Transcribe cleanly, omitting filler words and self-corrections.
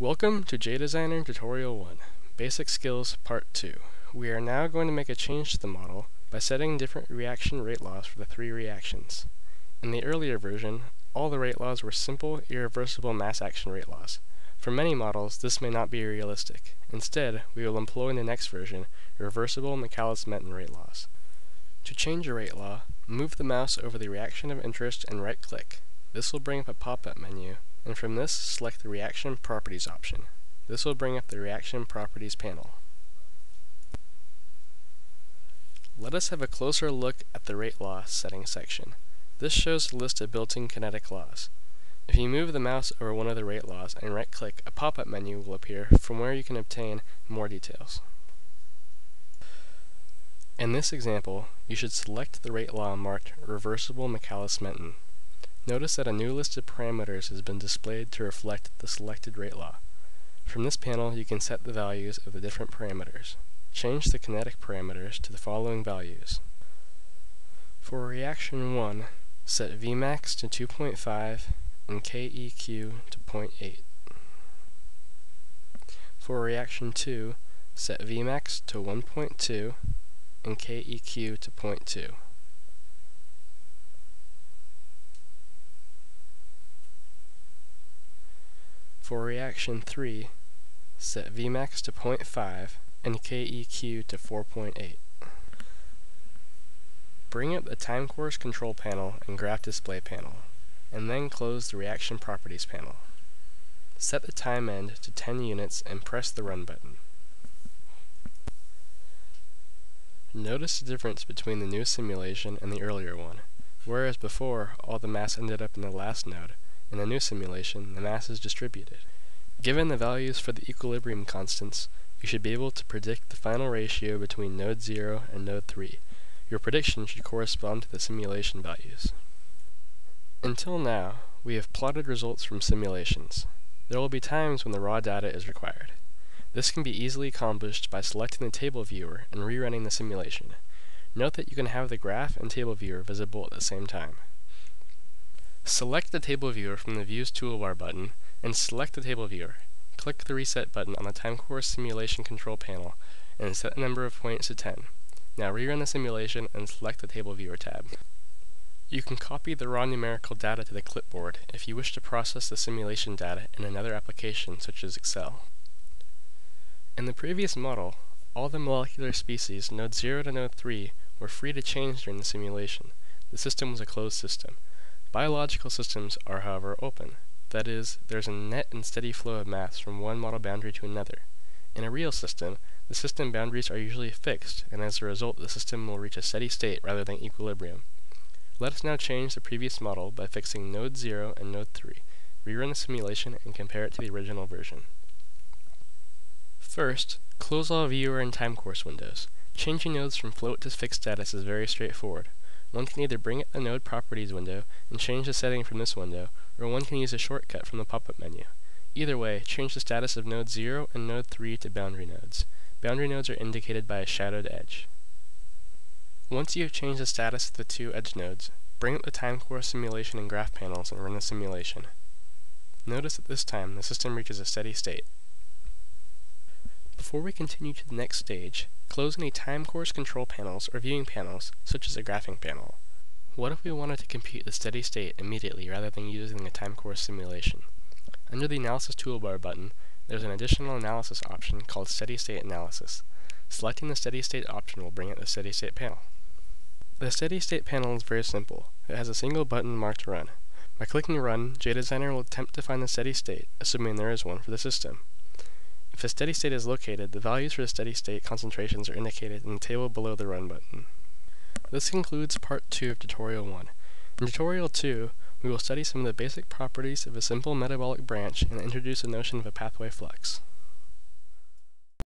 Welcome to JDesigner Tutorial 1, Basic Skills Part 2. We are now going to make a change to the model by setting different reaction rate laws for the three reactions. In the earlier version, all the rate laws were simple, irreversible mass action rate laws. For many models, this may not be realistic. Instead, we will employ in the next version reversible Michaelis-Menten rate laws. To change a rate law, move the mouse over the reaction of interest and right-click. This will bring up a pop-up menu, and from this, select the Reaction Properties option. This will bring up the Reaction Properties panel. Let us have a closer look at the rate law settings section. This shows the list of built-in kinetic laws. If you move the mouse over one of the rate laws and right-click, a pop-up menu will appear from where you can obtain more details. In this example, you should select the rate law marked Reversible Michaelis-Menten. Notice that a new list of parameters has been displayed to reflect the selected rate law. From this panel, you can set the values of the different parameters. Change the kinetic parameters to the following values. For reaction 1, set Vmax to 2.5 and KEQ to 0.8. For reaction 2, set Vmax to 1.2 and KEQ to 0.2. For reaction 3, set Vmax to 0.5 and KEQ to 4.8. Bring up the time course control panel and graph display panel, and then close the reaction properties panel. Set the time end to 10 units and press the run button. Notice the difference between the new simulation and the earlier one. Whereas before, all the mass ended up in the last node, in the new simulation, the mass is distributed. Given the values for the equilibrium constants, you should be able to predict the final ratio between node 0 and node 3. Your prediction should correspond to the simulation values. Until now, we have plotted results from simulations. There will be times when the raw data is required. This can be easily accomplished by selecting the table viewer and rerunning the simulation. Note that you can have the graph and table viewer visible at the same time. Select the table viewer from the Views toolbar button and select the table viewer. Click the Reset button on the time course simulation control panel and set the number of points to 10. Now rerun the simulation and select the table viewer tab. You can copy the raw numerical data to the clipboard if you wish to process the simulation data in another application such as Excel. In the previous model, all the molecular species node 0 to node 3 were free to change during the simulation. The system was a closed system. Biological systems are, however, open. That is, there's a net and steady flow of mass from one model boundary to another. In a real system, the system boundaries are usually fixed, and as a result, the system will reach a steady state rather than equilibrium. Let us now change the previous model by fixing node 0 and node 3. Rerun the simulation and compare it to the original version. First, close all viewer and time course windows. Changing nodes from float to fixed status is very straightforward. One can either bring up the Node Properties window and change the setting from this window, or one can use a shortcut from the pop-up menu. Either way, change the status of node 0 and node 3 to boundary nodes. Boundary nodes are indicated by a shadowed edge. Once you have changed the status of the two edge nodes, bring up the time course simulation and graph panels and run the simulation. Notice that this time the system reaches a steady state. Before we continue to the next stage, close any time course control panels or viewing panels, such as a graphing panel. What if we wanted to compute the steady state immediately rather than using a time course simulation? Under the Analysis toolbar button, there's an additional analysis option called Steady State Analysis. Selecting the Steady State option will bring up the Steady State panel. The Steady State panel is very simple. It has a single button marked Run. By clicking Run, JDesigner will attempt to find the steady state, assuming there is one for the system. If a steady state is located, the values for the steady state concentrations are indicated in the table below the Run button. This concludes Part 2 of Tutorial 1. In Tutorial 2, we will study some of the basic properties of a simple metabolic branch and introduce the notion of a pathway flux.